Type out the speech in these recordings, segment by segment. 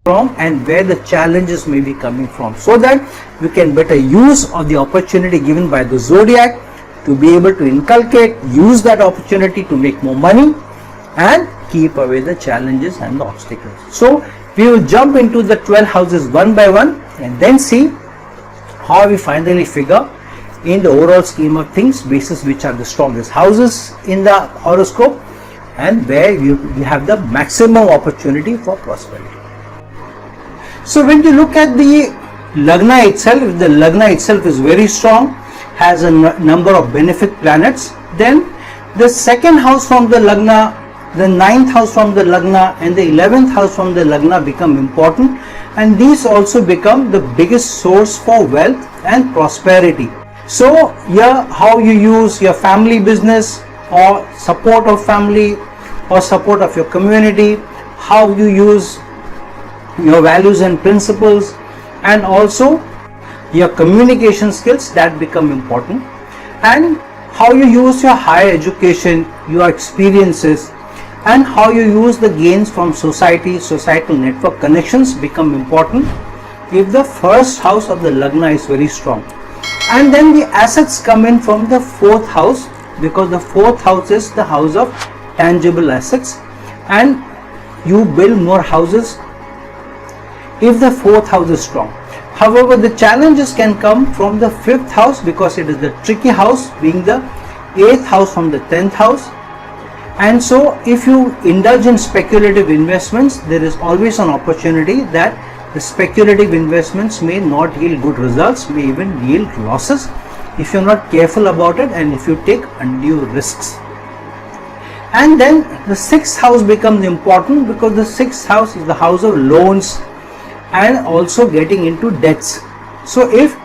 from and where the challenges may be coming from, so that we can better use of the opportunity given by the zodiac to be able to inculcate, use that opportunity to make more money and keep away the challenges and the obstacles. So we will jump into the 12 houses one by one and then see how we finally figure in the overall scheme of things basis which are the strongest houses in the horoscope and where we have the maximum opportunity for prosperity. So when you look at the Lagna itself, if the Lagna itself is very strong, has a number of benefic planets, then the second house from the Lagna, the 9th house from the Lagna and the 11th house from the Lagna become important, and these also become the biggest source for wealth and prosperity. So here how you use your family business or support of family or support of your community, how you use your values and principles, and also your communication skills, that become important, and how you use your higher education, your experiences, and how you use the gains from societal network connections become important if the first house of the Lagna is very strong. And then the assets come in from the 4th house, because the 4th house is the house of tangible assets, and you build more houses if the 4th house is strong. However, the challenges can come from the 5th house because it is the tricky house, being the 8th house from the 10th house. And so if you indulge in speculative investments, there is always an opportunity that the speculative investments may not yield good results, may even yield losses if you're not careful about it and if you take undue risks. And then the 6th house becomes important because the 6th house is the house of loans and also getting into debts. So if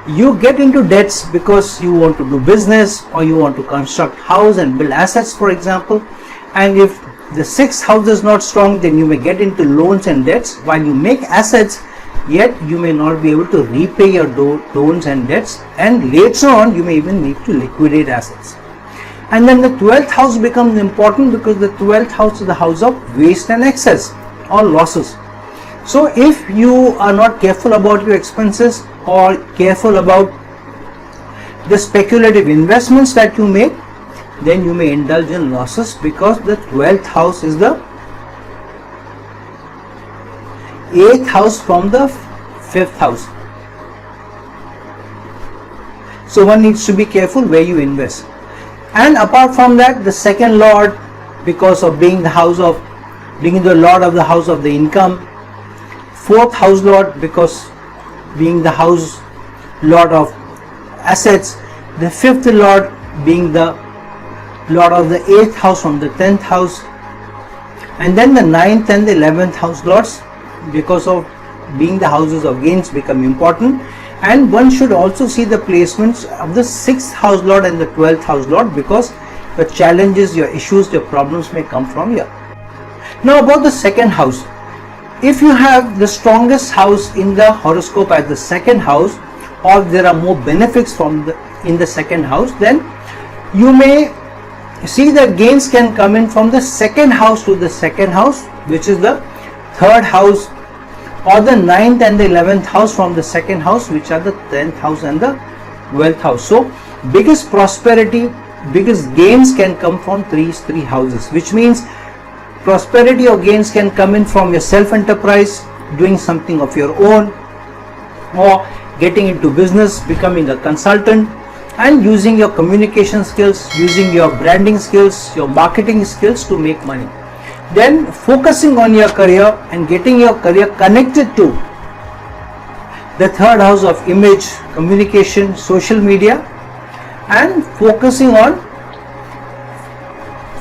you get into debts because you want to do business or you want to construct house and build assets, for example, and if the 6th house is not strong, then you may get into loans and debts while you make assets, yet you may not be able to repay your loans and debts, and later on you may even need to liquidate assets. And then the 12th house becomes important because the 12th house is the house of waste and excess or losses. So if you are not careful about your expenses or careful about the speculative investments that you make, then you may indulge in losses because the 12th house is the 8th house from the 5th house. So one needs to be careful where you invest. And apart from that, the second lord, because of being the lord of the house of the income, 4th house lord because being the house lord of assets, the 5th lord being the lord of the 8th house from the 10th house, and then the 9th and the 11th house lords, because of being the houses of gains, become important. And one should also see the placements of the 6th house lord and the 12th house lord, because the challenges, your issues, your problems may come from here. Now about the second house. If you have the strongest house in the horoscope as the second house, or there are more benefits in the second house, then you may see that gains can come in from the second house to the second house, which is the 3rd house, or the 9th and the 11th house from the second house, which are the 10th house and the 12th house. So biggest prosperity, biggest gains can come from these three houses, which means prosperity or gains can come in from your self-enterprise, doing something of your own, or getting into business, becoming a consultant, and using your communication skills, using your branding skills, your marketing skills to make money. Then focusing on your career and getting your career connected to the 3rd house of image, communication, social media, and focusing on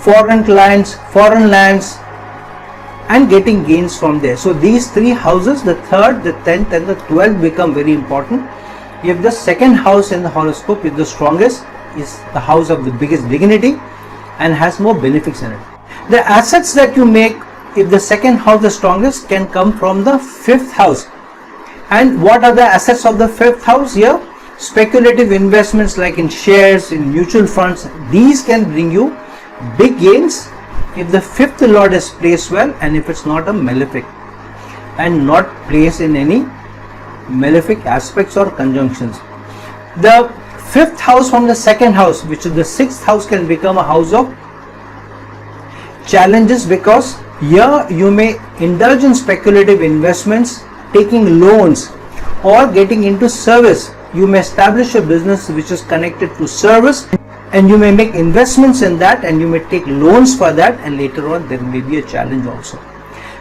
foreign clients, foreign lands, and getting gains from there. So these three houses, the 3rd, the 10th and the 12th, become very important. If the second house in the horoscope is the strongest, is the house of the biggest dignity and has more benefits in it. The assets that you make, if the second house is strongest, can come from the 5th house. And what are the assets of the 5th house here? Speculative investments like in shares, in mutual funds. These can bring you big gains if the 5th lord is placed well and if it's not a malefic. and not placed in any malefic aspects or conjunctions. The fifth house from the second house, which is the sixth house, can become a house of challenges, because here you may indulge in speculative investments, taking loans, or getting into service. You may establish a business which is connected to service, and you may make investments in that, and you may take loans for that, and later on there may be a challenge also.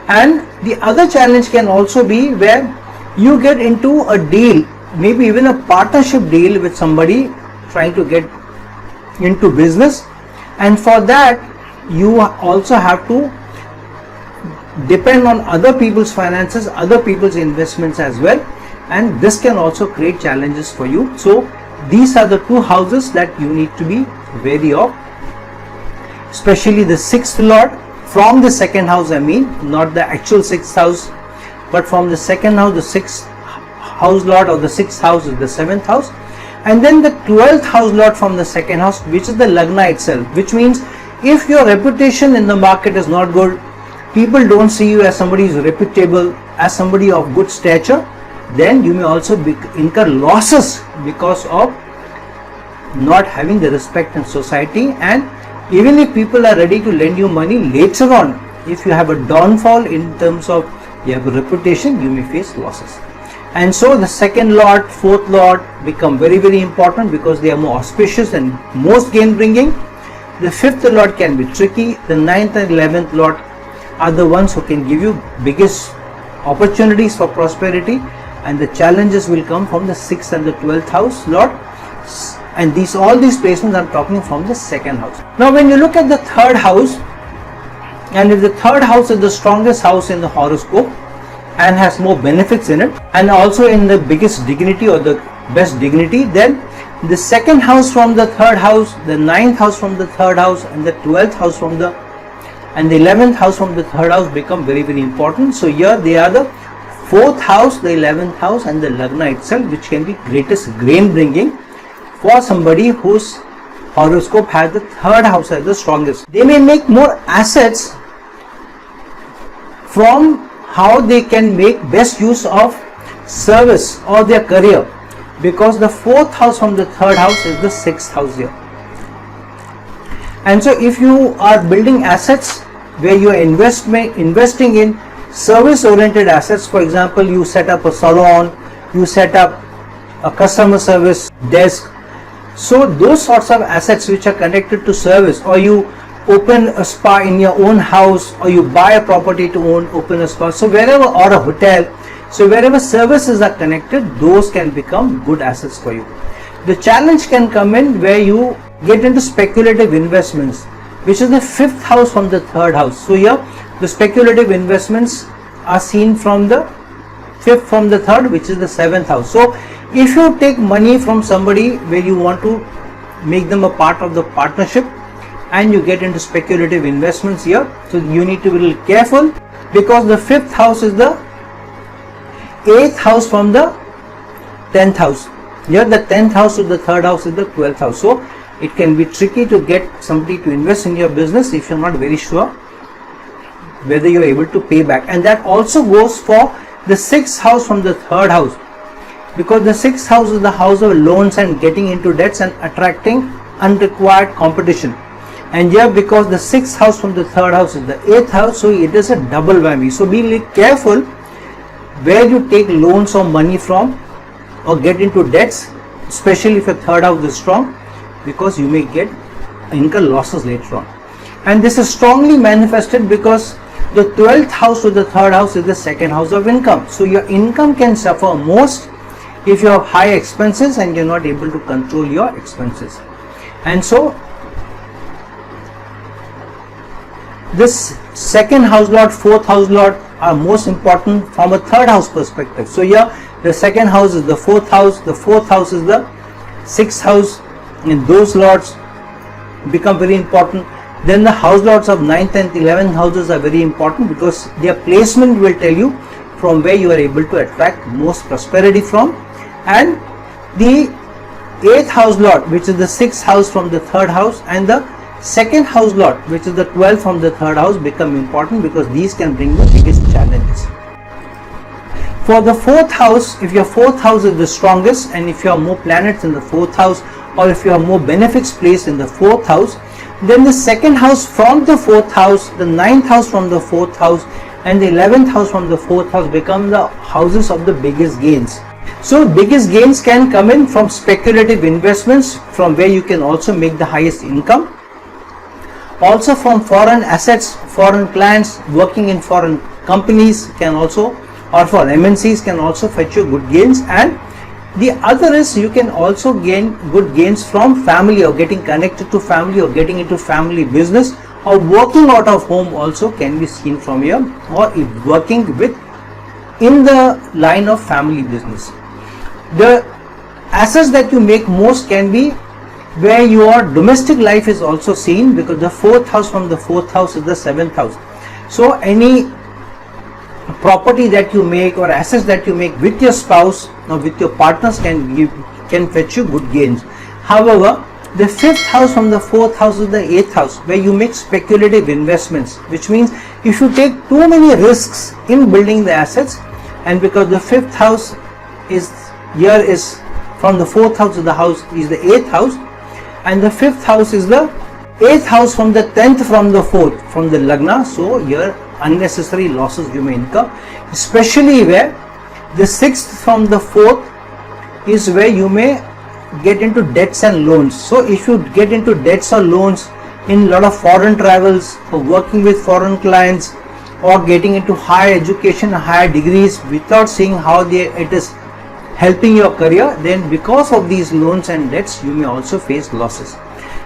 And the other challenge can also be where you get into a deal, maybe even a partnership deal with somebody trying to get into business, and for that you also have to depend on other people's finances, other people's investments as well, and this can also create challenges for you. So these are the two houses that you need to be wary of, especially the sixth lord from the second house, I mean not the actual sixth house, but from the second house. The sixth house lord of the sixth house is the seventh house, and then the 12th house lord from the second house, which is the lagna itself, which means if your reputation in the market is not good, people don't see you as somebody who is reputable, as somebody of good stature, then you may also incur losses because of not having the respect in society. And even if people are ready to lend you money, later on if you have a downfall in terms of you have a reputation, you may face losses. And so the second lord, fourth lord become very, very important because they are more auspicious and most gain bringing. The fifth lord can be tricky. The ninth and 11th lord are the ones who can give you biggest opportunities for prosperity, and the challenges will come from the 6th and the 12th house lord, and all these placements I'm talking from the second house. Now when you look at the third house, and if the third house is the strongest house in the horoscope and has more benefits in it, and also in the biggest dignity or the best dignity, then the second house from the third house, the 9th house from the third house, and the 12th house from the and the 11th house from the third house become very, very important. So here they are the 4th house, the 11th house, and the lagna itself, which can be greatest gain bringing for somebody whose horoscope has the third house as the strongest. They may make more assets from how they can make best use of service or their career, because the 4th house from the third house is the 6th house here. And so if you are building assets where you are investing in service oriented assets, for example, you set up a salon, you set up a customer service desk, so those sorts of assets which are connected to service, or you open a spa in your own house, or you buy a property to open a spa, so wherever, or a hotel, so wherever services are connected, those can become good assets for you. The challenge can come in where you get into speculative investments, which is the 5th house from the third house. So here the speculative investments are seen from the 5th from the third, which is the 7th house. So if you take money from somebody where you want to make them a part of the partnership, and you get into speculative investments here, so you need to be a little careful, because the 5th house is the 8th house from the 10th house. Here the 10th house to the third house is the 12th house. So it can be tricky to get somebody to invest in your business if you're not very sure whether you're able to pay back. And that also goes for the 6th house from the third house, because the 6th house is the house of loans and getting into debts and attracting unrequired competition. And here, because the 6th house from the third house is the 8th house, so it is a double whammy. So be little careful where you take loans or money from or get into debts, especially if your third house is strong, because you may incur losses later on. And this is strongly manifested because the 12th house to the third house is the second house of income. So your income can suffer most if you have high expenses and you're not able to control your expenses. And so this second house lord, 4th house lord are most important from a third house perspective. So here the second house is the 4th house, the 4th house is the 6th house, and those lords become very important. Then the house lords of 9th and 11th houses are very important, because their placement will tell you from where you are able to attract most prosperity from. And the 8th house lord, which is the 6th house from the third house, and the second house lord, which is the 12th from the third house, become important, because these can bring the biggest challenges. For the fourth house, if your fourth house is the strongest, and if you have more planets in the fourth house, or if you have more benefics placed in the fourth house, then the second house from the fourth house, the ninth house from the fourth house, and the 11th house from the fourth house become the houses of the biggest gains. So biggest gains can come in from speculative investments, from where you can also make the highest income. Also from foreign assets, foreign clients working in foreign companies can also, or for MNCs, can also fetch you good gains. And the other is you can also gain good gains from family, or getting connected to family, or getting into family business, or working out of home also can be seen from here, or working with in the line of family business. The assets that you make most can be where your domestic life is also seen, because the fourth house from the fourth house is the seventh house. So any property that you make or assets that you make with your spouse or with your partners can fetch you good gains. However, the fifth house from the fourth house is the eighth house, where you make speculative investments, which means if you take too many risks in building the assets, and because the fifth house is from the fourth house of the house is the eighth house, and the fifth house is the eighth house from the 10th from the fourth from the lagna. So here unnecessary losses you may incur, especially where the sixth from the fourth is where you may get into debts and loans. So if you get into debts or loans in a lot of foreign travels, or working with foreign clients, or getting into higher education, higher degrees without seeing how it is helping your career, then because of these loans and debts you may also face losses.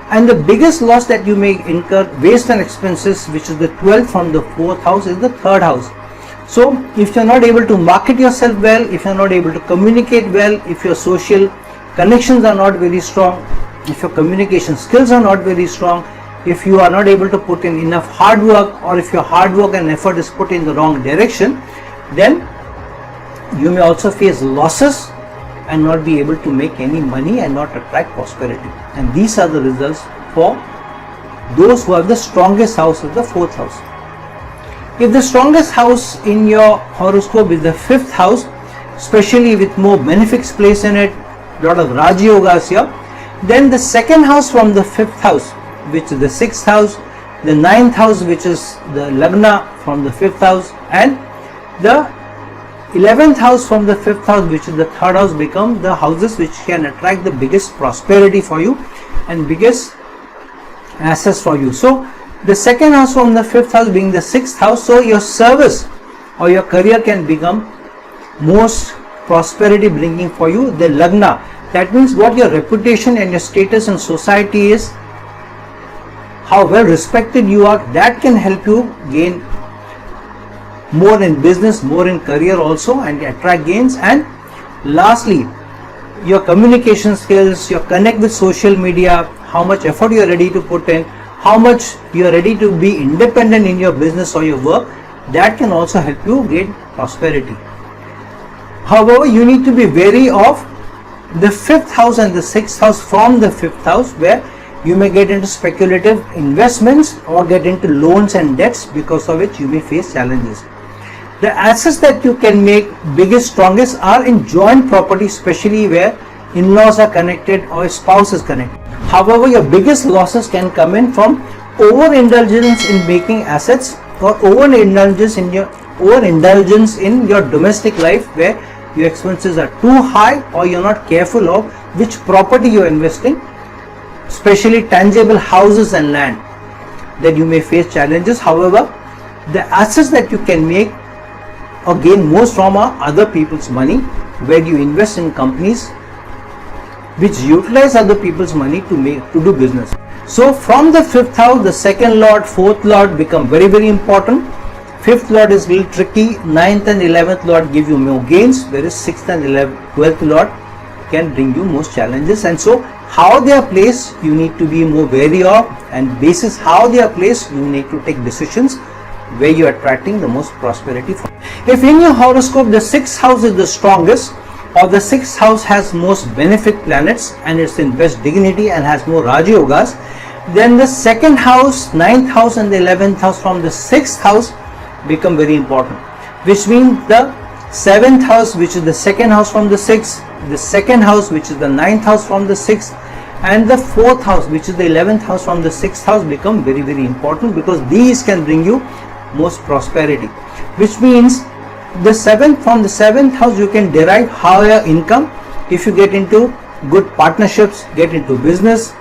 And the biggest loss that you may incur, waste and expenses, which is the 12th from the fourth house, is the third house. So if you are not able to market yourself well, if you are not able to communicate well, if your social connections are not very strong, if your communication skills are not very strong, if you are not able to put in enough hard work, or if your hard work and effort is put in the wrong direction, then you may also face losses and not be able to make any money and not attract prosperity. And these are the results for those who have the strongest house of the fourth house. If the strongest house in your horoscope is the fifth house, especially with more benefics placed in it, lot of Raj Yogas here, then the second house from the fifth house, which is the sixth house, the ninth house, which is the lagna from the fifth house, and the 11th house from the fifth house, which is the third house, become the houses which can attract the biggest prosperity for you and biggest assets for you. So the second house from the fifth house being the sixth house, so your service or your career can become most prosperity bringing for you. The lagna, that means what your reputation and your status in society is, how well respected you are, that can help you gain more in business, more in career also, and attract gains. And lastly, your communication skills, your connect with social media, how much effort you are ready to put in, how much you are ready to be independent in your business or your work, that can also help you gain prosperity. However, you need to be wary of the fifth house and the sixth house from the fifth house, where you may get into speculative investments or get into loans and debts, because of which you may face challenges. The assets that you can make biggest, strongest are in joint property, especially where in-laws are connected or a spouse is connected. However, your biggest losses can come in from overindulgence in making assets, or overindulgence in your domestic life, where your expenses are too high, or you're not careful of which property you're investing, especially tangible houses and land, that you may face challenges. However, the assets that you can make or gain most from are other people's money, where you invest in companies which utilize other people's money to do business. So from the fifth house, the second lord, fourth lord become very, very important. Fifth lord is little tricky. Ninth and 11th lord give you more gains, whereas 6th and 12th lord can bring you most challenges. And so how they are placed, you need to be more wary of, and basis how they are placed, you need to take decisions where you are attracting the most prosperity from. If in your horoscope the sixth house is the strongest, or the sixth house has most benefic planets and it's in best dignity and has more Raj Yogas, then the second house, ninth house and the 11th house from the sixth house become very important, which means the 7th house, which is the second house from the 6th, the second house, which is the 9th house from the 6th, and the 4th house, which is the 11th house from the 6th house, become very, very important, because these can bring you most prosperity. Which means from the 7th house you can derive higher income if you get into good partnerships, get into business,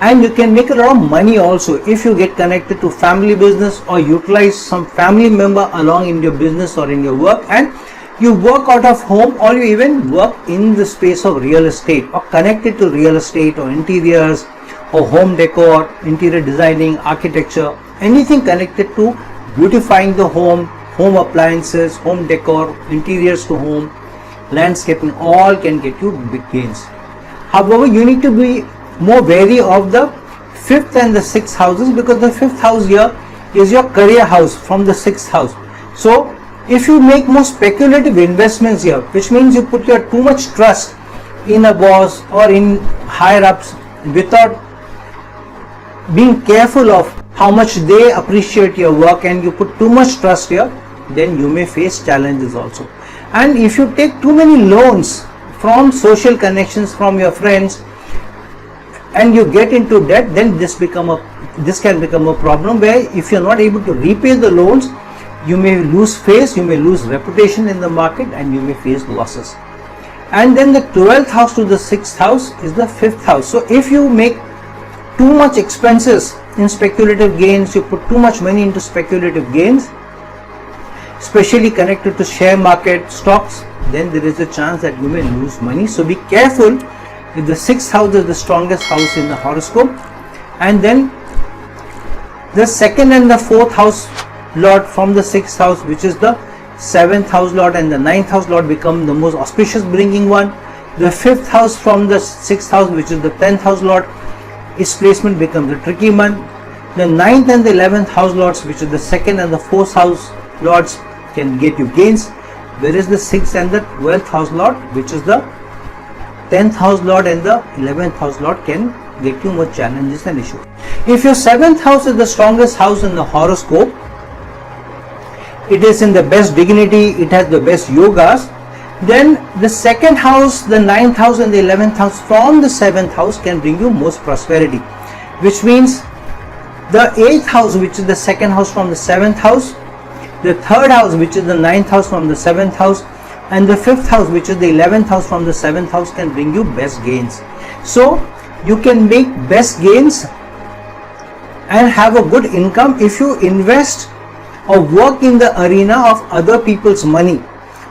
and you can make a lot of money also if you get connected to family business or utilize some family member along in your business or in your work, and you work out of home, or you even work in the space of real estate or connected to real estate or interiors or home decor, interior designing, architecture, anything connected to beautifying the home, home appliances, home decor, interiors to home, landscaping, all can get you big gains. However, you need to be more wary of the 5th and the 6th houses, because the 5th house here is your career house from the 6th house. So if you make more speculative investments here, which means you put your too much trust in a boss or in higher ups without being careful of how much they appreciate your work, and you put too much trust here, then you may face challenges also. And if you take too many loans from social connections, from your friends, and you get into debt, then this can become a problem, where if you're not able to repay the loans, you may lose face, you may lose reputation in the market, and you may face losses. And then the 12th house to the 6th house is the 5th house. So if you make too much expenses in speculative gains, you put too much money into speculative gains, especially connected to share market, stocks, then there is a chance that you may lose money. So be careful. If the 6th house is the strongest house in the horoscope, and then the 2nd and the 4th house lord from the 6th house, which is the 7th house lord and the 9th house lord, become the most auspicious bringing one. The 5th house from the 6th house, which is the 10th house lord, its placement becomes the tricky one. The 9th and the 11th house lords, which is the 2nd and the 4th house lords, can get you gains, whereas the 6th and the 12th house lord, which is the 10th house lord and the 11th house lord, can get you more challenges and issues. If your 7th house is the strongest house in the horoscope, it is in the best dignity, it has the best yogas, then the 2nd house, the 9th house and the 11th house from the 7th house can bring you most prosperity. Which means the 8th house, which is the 2nd house from the 7th house, the 3rd house, which is the 9th house from the 7th house, and the 5th house, which is the 11th house from the 7th house, can bring you best gains. So you can make best gains and have a good income if you invest or work in the arena of other people's money,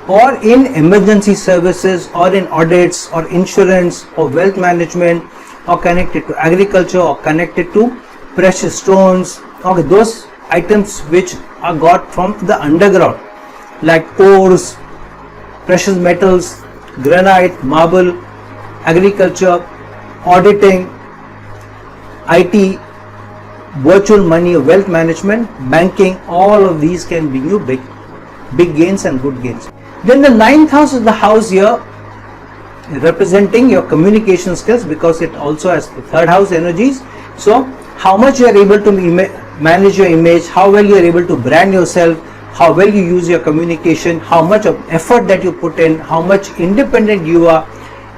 or in emergency services, or in audits, or insurance, or wealth management, or connected to agriculture, or connected to precious stones, or those items which are got from the underground, like ores, precious metals, granite, marble, agriculture, auditing, IT, virtual money, wealth management, banking. All of these can bring you big gains and good gains. Then the 9th house is the house here representing your communication skills, because it also has the 3rd house energies. So how much you are able to manage your image, how well you are able to brand yourself, how well you use your communication, how much of effort that you put in, how much independent you are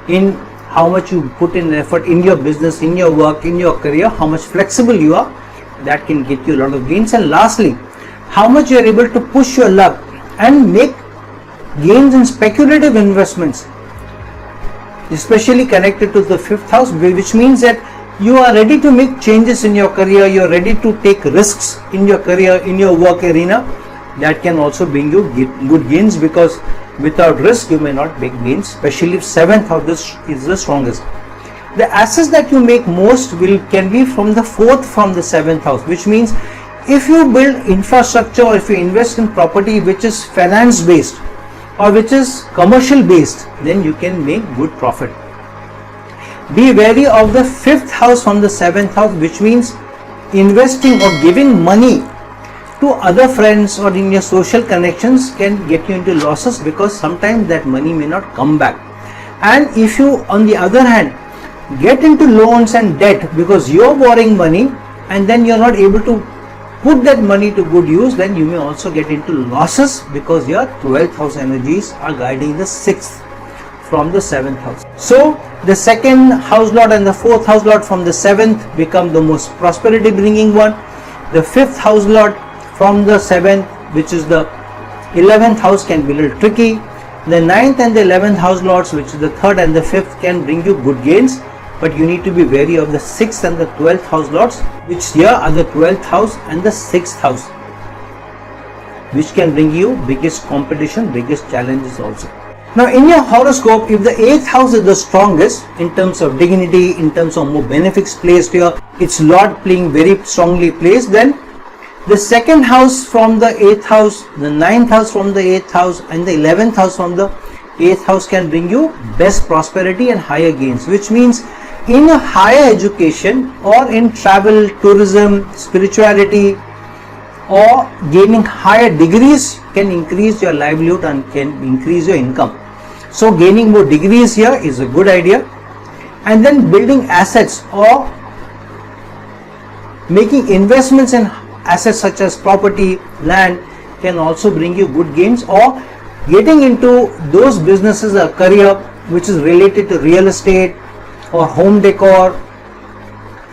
in, how much you put in effort in your business, in your work, in your career, how much flexible you are, that can get you a lot of gains. And lastly, how much you are able to push your luck and make gains in speculative investments, especially connected to the 5th house, which means that you are ready to make changes in your career, you are ready to take risks in your career, in your work arena. That can also bring you good gains, because without risk you may not make gains, especially if 7th house is the strongest. The assets that you make most can be from the 4th from the 7th house, which means if you build infrastructure, or if you invest in property which is finance based or which is commercial based, then you can make good profit. Be wary of the 5th house from the 7th house, which means investing or giving money to other friends or in your social connections can get you into losses, because sometimes that money may not come back. And if you, on the other hand, get into loans and debt because you're borrowing money and then you're not able to put that money to good use, then you may also get into losses because your 12th house energies are guiding the 6th from the 7th house. So the second house lord and the 4th house lord from the 7th become the most prosperity bringing one. The 5th house lord from the 7th, which is the 11th house, can be a little tricky. The 9th and the 11th house lords, which is the 3rd and the 5th, can bring you good gains, but you need to be wary of the 6th and the 12th house lords, which here are the 12th house and the 6th house, which can bring you biggest competition, biggest challenges also. Now in your horoscope, if the 8th house is the strongest in terms of dignity, in terms of more benefits placed here, its lord playing very strongly placed, then the 2nd house from the 8th house, the 9th house from the 8th house, and the 11th house from the 8th house can bring you best prosperity and higher gains, which means in a higher education or in travel, tourism, spirituality, or gaining higher degrees can increase your livelihood and can increase your income. So gaining more degrees here is a good idea, and then building assets or making investments in assets such as property, land can also bring you good gains, or getting into those businesses or career which is related to real estate or home decor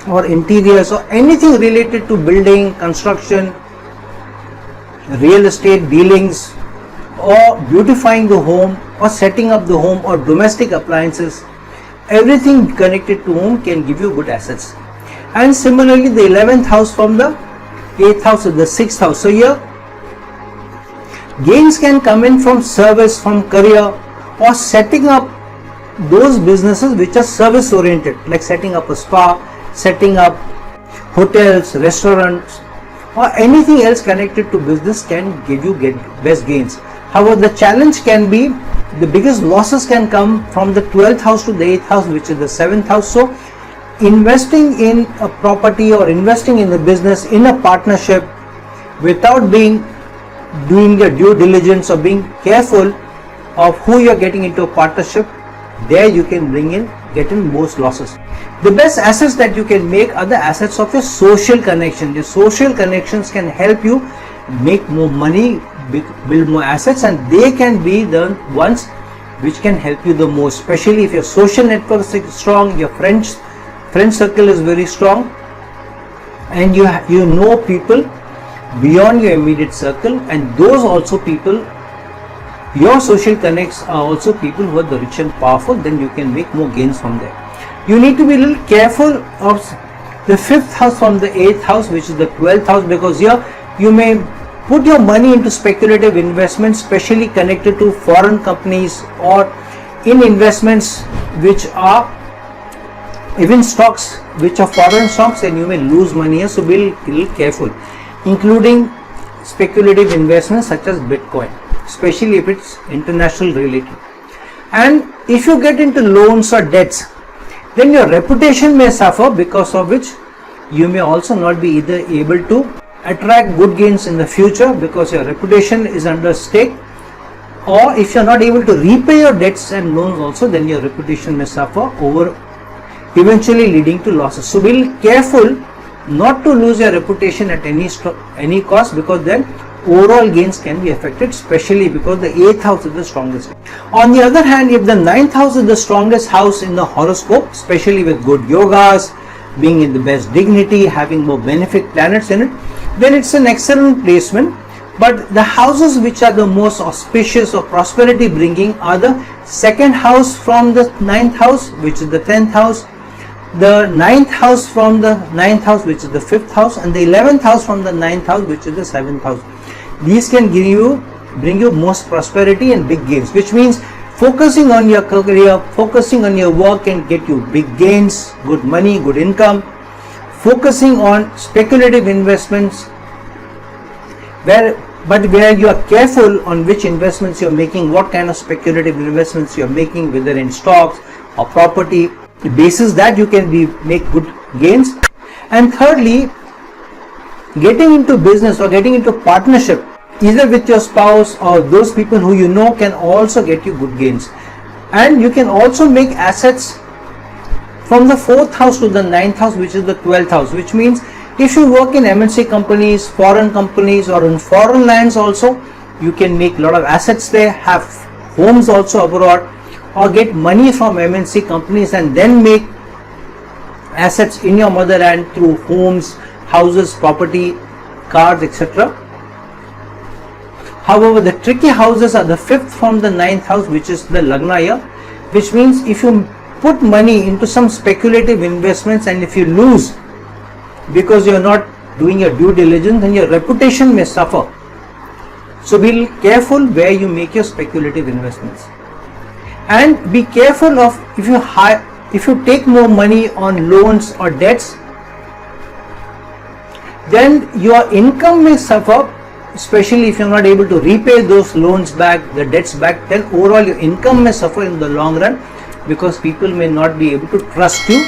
or interiors or anything related to building, construction, real estate dealings, or beautifying the home or setting up the home or domestic appliances. Everything connected to home can give you good assets. And similarly, the 11th house from the 8th house is the 6th house. So here gains can come in from service, from career, or setting up those businesses which are service oriented, like setting up a spa, setting up hotels, restaurants, or anything else connected to business can give you best gains. However, the challenge can be, the biggest losses can come from the 12th house to the 8th house, which is the 7th house. So investing in a property or investing in a business, in a partnership, without doing your due diligence or being careful of who you are getting into a partnership, there you can get in most losses. The best assets that you can make are the assets of your social connection. The social connections can help you make more money, build more assets, and they can be the ones which can help you the most, especially if your social network is strong, your friend circle is very strong, and you know people beyond your immediate circle, and those also people, your social connects are also people who are the rich and powerful, then you can make more gains from there. You need to be a little careful of the 5th house from the 8th house, which is the 12th house, because here you may put your money into speculative investments, especially connected to foreign companies or in investments which are even stocks which are foreign stocks, and you may lose money here. So be a little careful, including speculative investments such as Bitcoin, especially if it's international related. And if you get into loans or debts, then your reputation may suffer, because of which you may also not be either able to attract good gains in the future because your reputation is under stake, or if you are not able to repay your debts and loans also, then your reputation may suffer over, eventually leading to losses. So be careful not to lose your reputation at any cost, because then overall gains can be affected, especially because the 8th house is the strongest. On the other hand, if the 9th house is the strongest house in the horoscope, especially with good yogas, being in the best dignity, having more benefic planets in it, then it's an excellent placement. But the houses which are the most auspicious or prosperity bringing are the 2nd house from the 9th house, which is the 10th house, the 9th house from the 9th house, which is the 5th house, and the 11th house from the 9th house, which is the 7th house. These can bring you most prosperity and big gains, which means focusing on your career, focusing on your work can get you big gains, good money, good income. Focusing on speculative investments, where you are careful on which investments you are making, what kind of speculative investments you are making, whether in stocks or property. The basis that you can make good gains. And thirdly, getting into business or getting into partnership, either with your spouse or those people who you know, can also get you good gains. And you can also make assets from the 4th house to the 9th house, which is the 12th house, which means If you work in MNC companies, foreign companies, or in foreign lands also, you can make a lot of assets there, have homes also abroad, or get money from MNC companies and then make assets in your motherland through homes, houses, property, cars, etc. However, the tricky houses are the 5th from the 9th house, which is the Lagna year, which means if you put money into some speculative investments and if you lose because you are not doing your due diligence, then your reputation may suffer. So be careful where you make your speculative investments, and be careful of if you take more money on loans or debts, then your income may suffer, especially if you are not able to repay those loans back, the debts back. Then overall your income may suffer in the long run, because people may not be able to trust you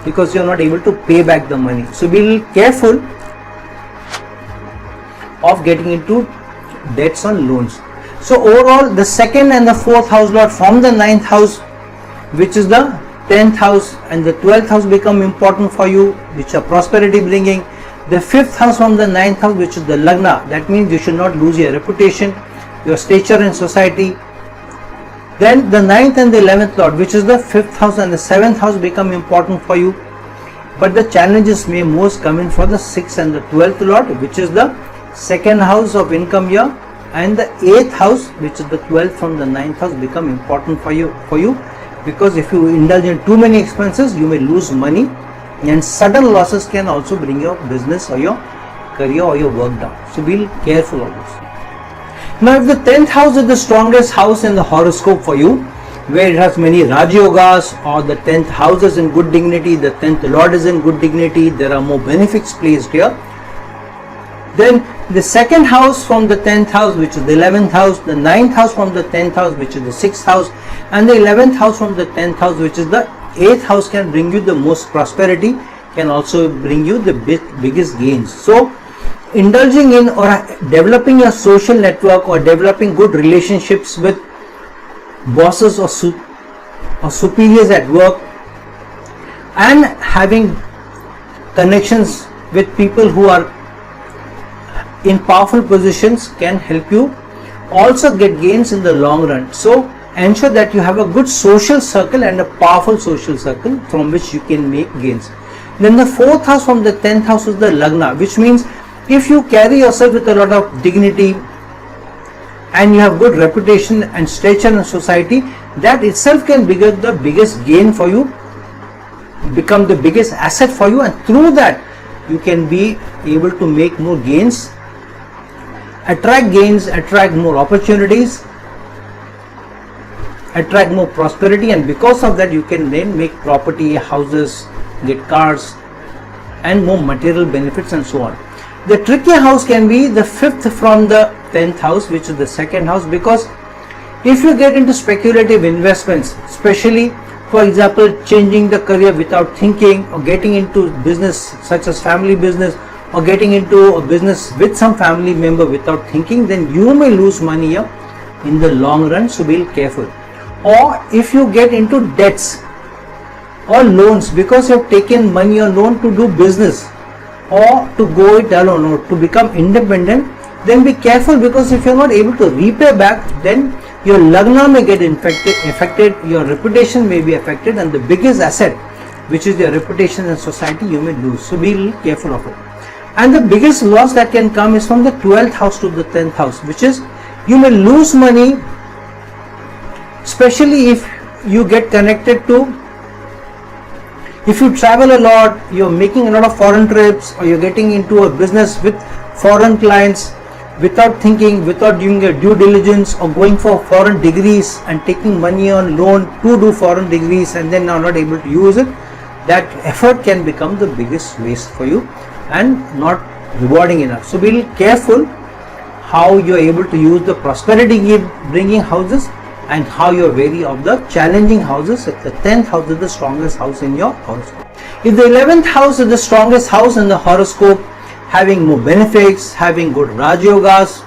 because you are not able to pay back the money. So be careful of getting into debts on loans. So overall, the 2nd and the 4th house lord from the 9th house, which is the 10th house, and the 12th house become important for you, which are prosperity bringing. The 5th house from the 9th house, which is the Lagna, that means you should not lose your reputation, your stature in society. Then the 9th and the 11th lord, which is the 5th house and the 7th house, become important for you. But the challenges may most come in for the 6th and the 12th lord, which is the 2nd house of income year, and the 8th house, which is the 12th from the 9th house, become important for you, because if you indulge in too many expenses, you may lose money, and sudden losses can also bring your business or your career or your work down. So be careful of this. Now, if the 10th house is the strongest house in the horoscope for you, where it has many Raj Yogas, or the 10th house is in good dignity, the 10th lord is in good dignity, there are more benefics placed here, then the 2nd house from the 10th house, which is the 11th house, the 9th house from the 10th house, which is the 6th house, and the 11th house from the 10th house, which is the 8th house, can bring you the most prosperity, can also bring you the biggest gains. So indulging in or developing a social network or developing good relationships with bosses or superiors at work, and having connections with people who are in powerful positions can help you also get gains in the long run. So ensure that you have a good social circle and a powerful social circle from which you can make gains. Then the 4th house from the 10th house is the Lagna, which means if you carry yourself with a lot of dignity and you have good reputation and stature in society, that itself can be the biggest gain for you, become the biggest asset for you, and through that you can be able to make more gains, attract more opportunities, attract more prosperity, and because of that you can then make property, houses, get cars, and more material benefits and so on. The tricky house can be the 5th from the 10th house, which is the 2nd house, because if you get into speculative investments, especially for example changing the career without thinking, or getting into business such as family business, or getting into a business with some family member without thinking, then you may lose money here in the long run. So be careful. Or if you get into debts or loans because you have taken money or loan to do business or to go it alone or to become independent, then be careful, because if you are not able to repay back, then your Lagna may get affected, your reputation may be affected, and the biggest asset, which is your reputation in society, you may lose. So be careful of it. And the biggest loss that can come is from the 12th house to the 10th house, which is you may lose money, especially if you get connected to, if you travel a lot, you're making a lot of foreign trips, or you're getting into a business with foreign clients without thinking, without doing your due diligence, or going for foreign degrees and taking money on loan to do foreign degrees and then are not able to use it, that effort can become the biggest waste for you and not rewarding enough. So be careful how you're able to use the prosperity bringing houses and how you're wary of the challenging houses. If the 10th house is the strongest house in your horoscope. If the 11th house is the strongest house in the horoscope, having more benefits, having good Raj Yogas,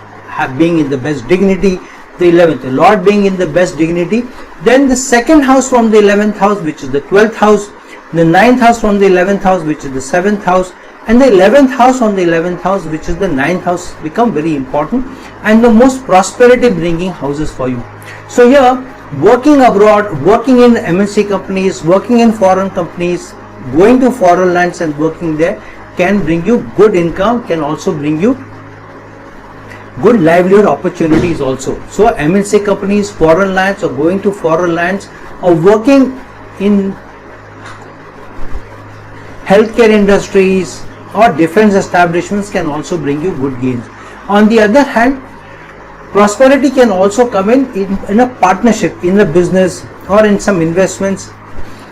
being in the best dignity, the 11th Lord being in the best dignity, then the 2nd house from the 11th house, which is the 12th house, the 9th house from the 11th house, which is the 7th house, And the 11th house, from the 11th house, which is the 9th house, become very important and the most prosperity bringing houses for you. So here, working abroad, working in MNC companies, working in foreign companies, going to foreign lands and working there can bring you good income, can also bring you good livelihood opportunities also. So MNC companies, foreign lands, or going to foreign lands, or working in healthcare industries or defense establishments can also bring you good gains. On the other hand, prosperity can also come in a partnership, in a business or in some investments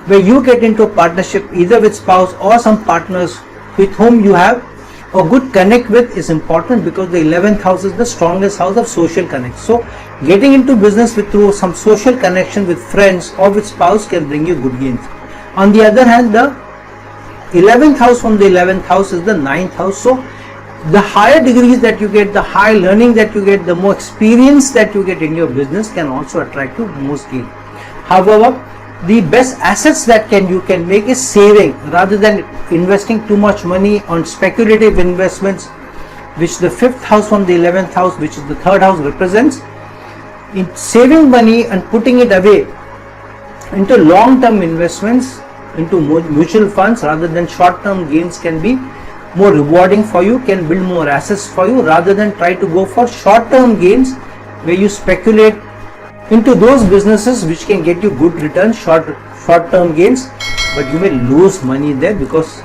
where you get into a partnership either with spouse or some partners with whom you have a good connect with is important, because the 11th house is the strongest house of social connect. So getting into business through some social connection with friends or with spouse can bring you good gains. On the other hand, the 11th house, from the 11th house, is the 9th house. So the higher degrees that you get, the high learning that you get, the more experience that you get in your business can also attract you most gain. However, the best assets that you can make is saving, rather than investing too much money on speculative investments, which the 5th house from the 11th house, which is the 3rd house, represents. In saving money and putting it away into long-term investments, into mutual funds, rather than short-term gains, can be more rewarding for you, can build more assets for you, rather than try to go for short-term gains where you speculate into those businesses which can get you good returns, short-term gains, but you may lose money there, because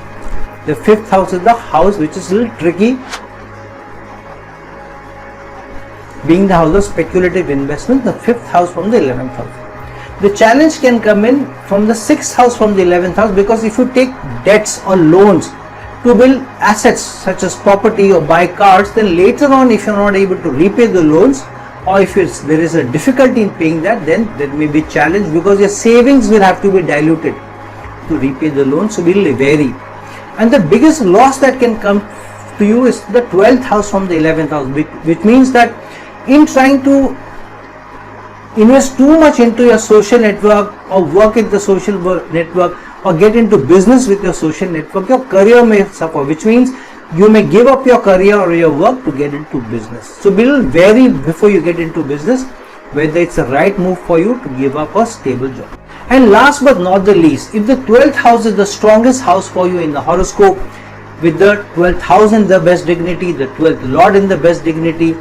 the 5th house is the house which is a little tricky, being the house of speculative investment, the 5th house from the 11th house. The challenge can come in from the 6th house from the 11th house, because if you take debts or loans to build assets such as property or buy cars, then later on, if you are not able to repay the loans, or if there is a difficulty in paying that, then there may be a challenge, because your savings will have to be diluted to repay the loan. So will vary. And the biggest loss that can come to you is the 12th house from the 11th house, which means that in trying to invest too much into your social network, or work in the social network, or get into business with your social network, your career may suffer, which means you may give up your career or your work to get into business. So it will vary before you get into business whether it's the right move for you to give up a stable job. And last but not the least, if the 12th house is the strongest house for you in the horoscope, with the 12th house in the best dignity, the 12th lord in the best dignity,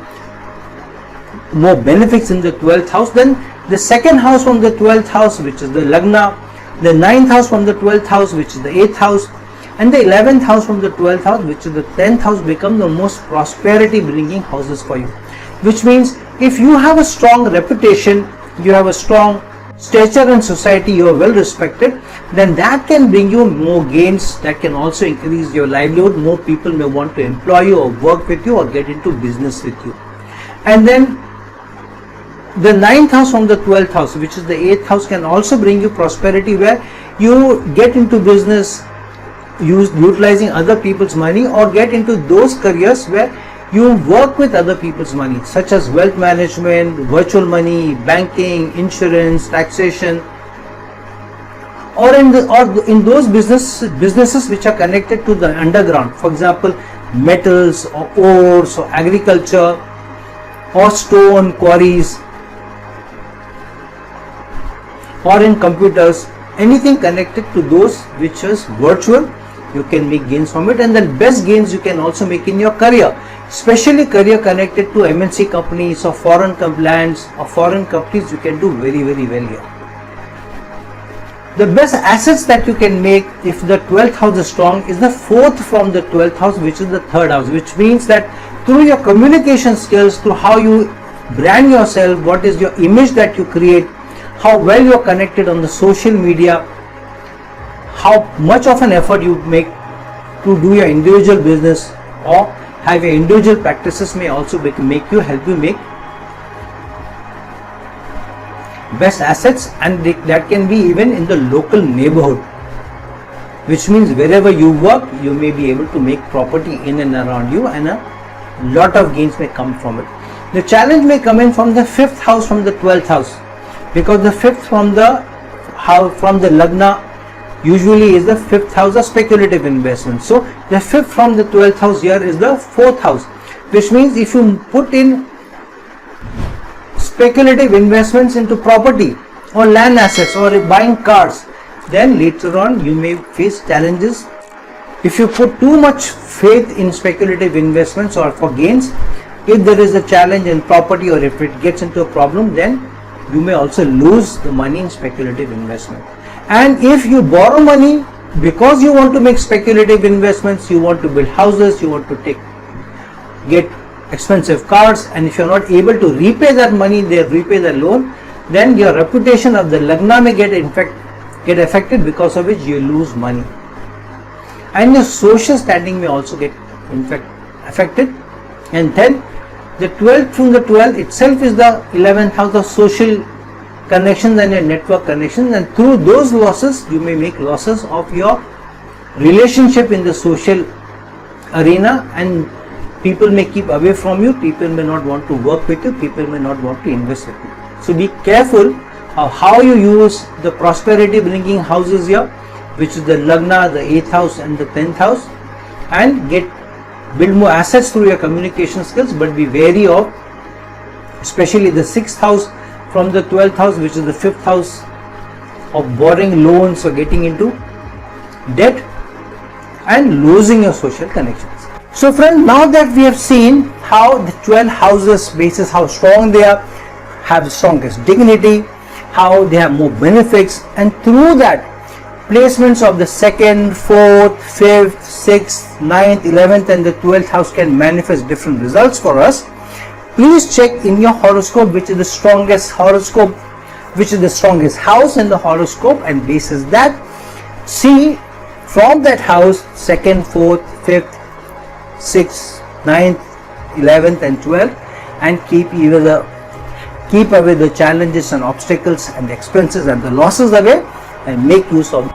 more benefits in the 12th house, then the 2nd house from the 12th house, which is the Lagna, the 9th house from the 12th house, which is the 8th house, and the 11th house from the 12th house, which is the 10th house, become the most prosperity bringing houses for you. Which means if you have a strong reputation, you have a strong stature in society, you are well respected, then that can bring you more gains, that can also increase your livelihood. More people may want to employ you or work with you or get into business with you. And then the 9th house from the 12th house, which is the 8th house, can also bring you prosperity, where you get into business utilizing other people's money, or get into those careers where you work with other people's money, such as wealth management, virtual money, banking, insurance, taxation, or in those businesses which are connected to the underground, for example metals or ores or agriculture or stone quarries, or in computers, anything connected to those which is virtual, you can make gains from it. And then best gains you can also make in your career, especially career connected to MNC companies or foreign lands or foreign companies, you can do very, very well here. The best assets that you can make if the 12th house is strong is the 4th from the 12th house, which is the 3rd house, which means that through your communication skills, through how you brand yourself, what is your image that you create, how well you are connected on the social media, how much of an effort you make to do your individual business or have your individual practices, may also help you make best assets, and that can be even in the local neighborhood, which means wherever you work, you may be able to make property in and around you, and a lot of gains may come from it. The challenge may come in from the 5th house from the 12th house, because the 5th from the Lagna, usually is the 5th house of speculative investment. So the 5th from the 12th house here is the 4th house, which means if you put in speculative investments into property or land assets or buying cars, then later on you may face challenges. If you put too much faith in speculative investments or for gains, if there is a challenge in property or if it gets into a problem, then you may also lose the money in speculative investment. And if you borrow money because you want to make speculative investments, you want to build houses, you want to get expensive cars, and if you are not able to repay that money, repay the loan, then your reputation of the lagna may get affected, because of which you lose money, and your social standing may also get affected. And then the 12th from the 12th itself is the 11th house of social connections and your network connections, and through those losses you may make losses of your relationship in the social arena, and people may keep away from you, people may not want to work with you, people may not want to invest with you. So be careful of how you use the prosperity bringing houses here, which is the lagna, the 8th house and the 10th house, and build more assets through your communication skills, but be wary of especially the 6th house from the 12th house, which is the 5th house of borrowing loans or getting into debt and losing your social connections. So friends, now that we have seen how the 12 houses basis how strong they are, have the strongest dignity, how they have more benefits, and through that placements of the 2nd, 4th, 5th, 6th, 9th, 11th and the 12th house can manifest different results for us. Please check in your horoscope which is the strongest horoscope, which is the strongest house in the horoscope, and basis that see from that house 2nd, 4th, 5th, 6th, 9th, 11th and 12th, and keep away the challenges and obstacles and the expenses and the losses away, and make use of